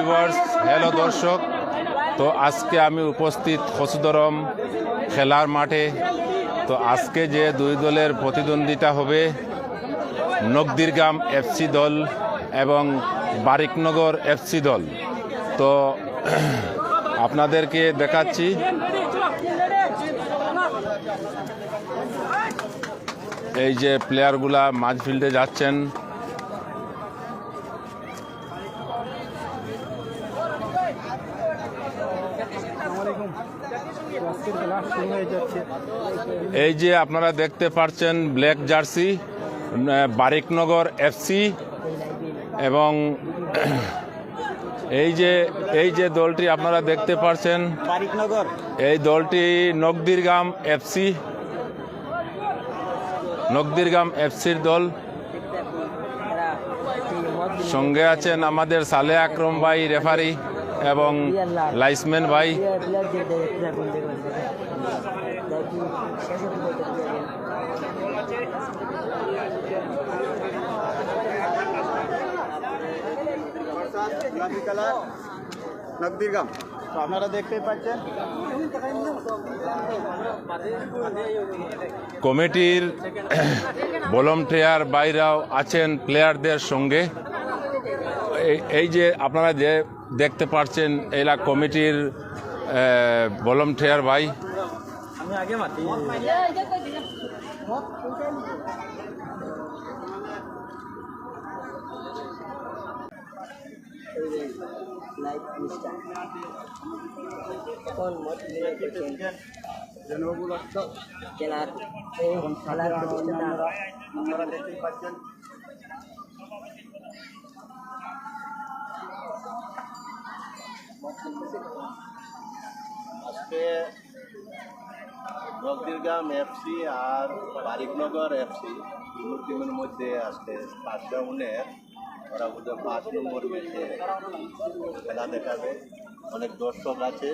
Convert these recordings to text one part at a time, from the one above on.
Viewers, hello দর্শক। তো আজকে আমি উপস্থিত খসুদরম খেলার মাঠে। তো আজকে যে দুই দলের প্রতিদ্বন্দ্বিতা হবে, নকদিরগাম এফসি দল এবং বারিকনগর এফসি দল। তো আপনাদেরকে দেখাচ্ছি এই যে প্লেয়ারগুলা মাঝ ফিল্ডে যাচ্ছেন। এই যে আপনারা দেখতে পাচ্ছেন ব্ল্যাক জার্সি বারিকনগর এফসি এবং এই যে দলটি আপনারা দেখতে পাচ্ছেন বারিকনগর, এই দলটি নকদিরগাম এফসি, নকদিরগাম এফসির দল। সঙ্গে আছেন আমাদের সালে আকরম ভাই রেফারি এবং লাইসম্যান ভাই। নকদিরগাম তো আপনারা দেখতে পাচ্ছেন কমিটির ভলান্টিয়ার বাইরাও আছেন প্লেয়ারদের সঙ্গে। এই যে আপনারা যে দেখতে পাচ্ছেন এরা কমিটির ভলান্টিয়ার ভাই। আপনারা দেখতে পাচ্ছেন আজকে নকদিরগাম এফসি আর বারিকনগর এফসি দুটো টিমের মধ্যে আজকে ফার্স্ট রাউন্ডের ওরা বুঝে 5 নম্বর ম্যাচে খেলা দেখাবে। অনেক দর্শক আছে,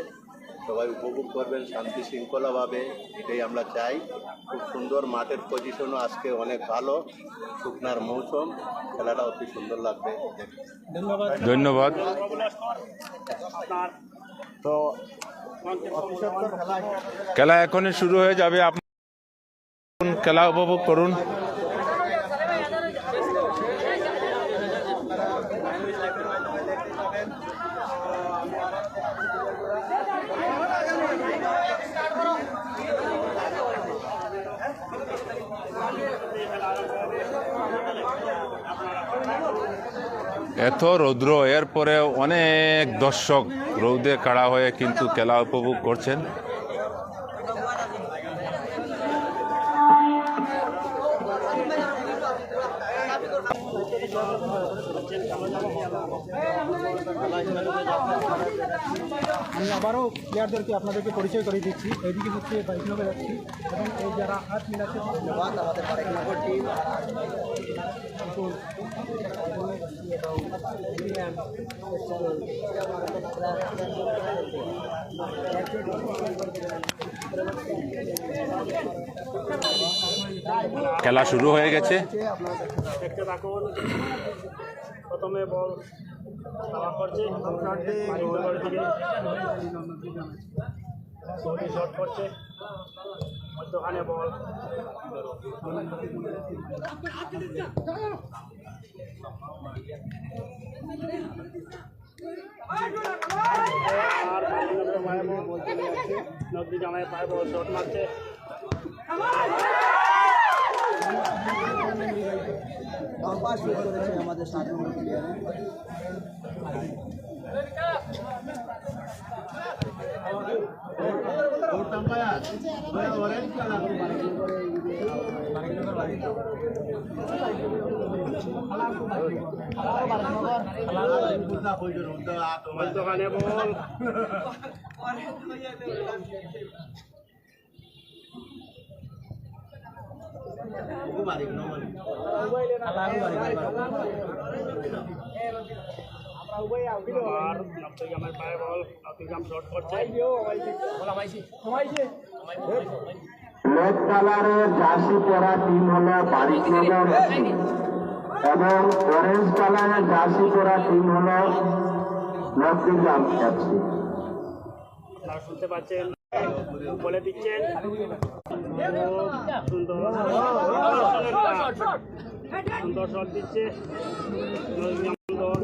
সবাই উপভোগ করবেন শান্তি শৃঙ্খলাভাবে, এটাই আমরা চাই। খুব সুন্দর মাঠের পজিশনও আজকে অনেক ভালো, শুকনার মৌসুম, খেলাটা অতি সুন্দর লাগবে। ধন্যবাদ। তো খেলা এখনই শুরু হয়ে যাবে, আপনি খেলা উপভোগ করুন। এত রৌদ্র, এরপরে অনেক দর্শক রৌদে কাড়া হয়ে কিন্তু খেলা উপভোগ করছেন। আমি আবারও প্লেয়ারদেরকে আপনাদেরকে পরিচয় করে দিচ্ছি। এদিকে হচ্ছে বারিকনগর এফসি এবং এই যারা হাত মিলাচ্ছে ধন্যবাদ আমাদের বারিকনগর টিম। খেলা শুরু হয়ে গেছে। দেখতে থাকুন। প্রথমে বল খেলা করছে, শট করছে, মধ্যখানে বল আর পায়ে বল চলে যাচ্ছে, নকদিরগামের পায়ে বল শট মারছে। আমাদের 7 নম্বর প্লেয়ার মধ্যখানে বল আর নকদিরগামের পায়ে বল, নকদিরগাম শট করছে। রেড কালারের জার্সি পরা টিম হলো বারিকনগর এবং অরেঞ্জ কালারের জার্সি পরা টিম হলো নবদিগাম এফসি। আপনারা শুনতে পাচ্ছেন, বলে দিচ্ছেন খুব সুন্দর সুন্দর শট দিচ্ছে নবদিগম দল।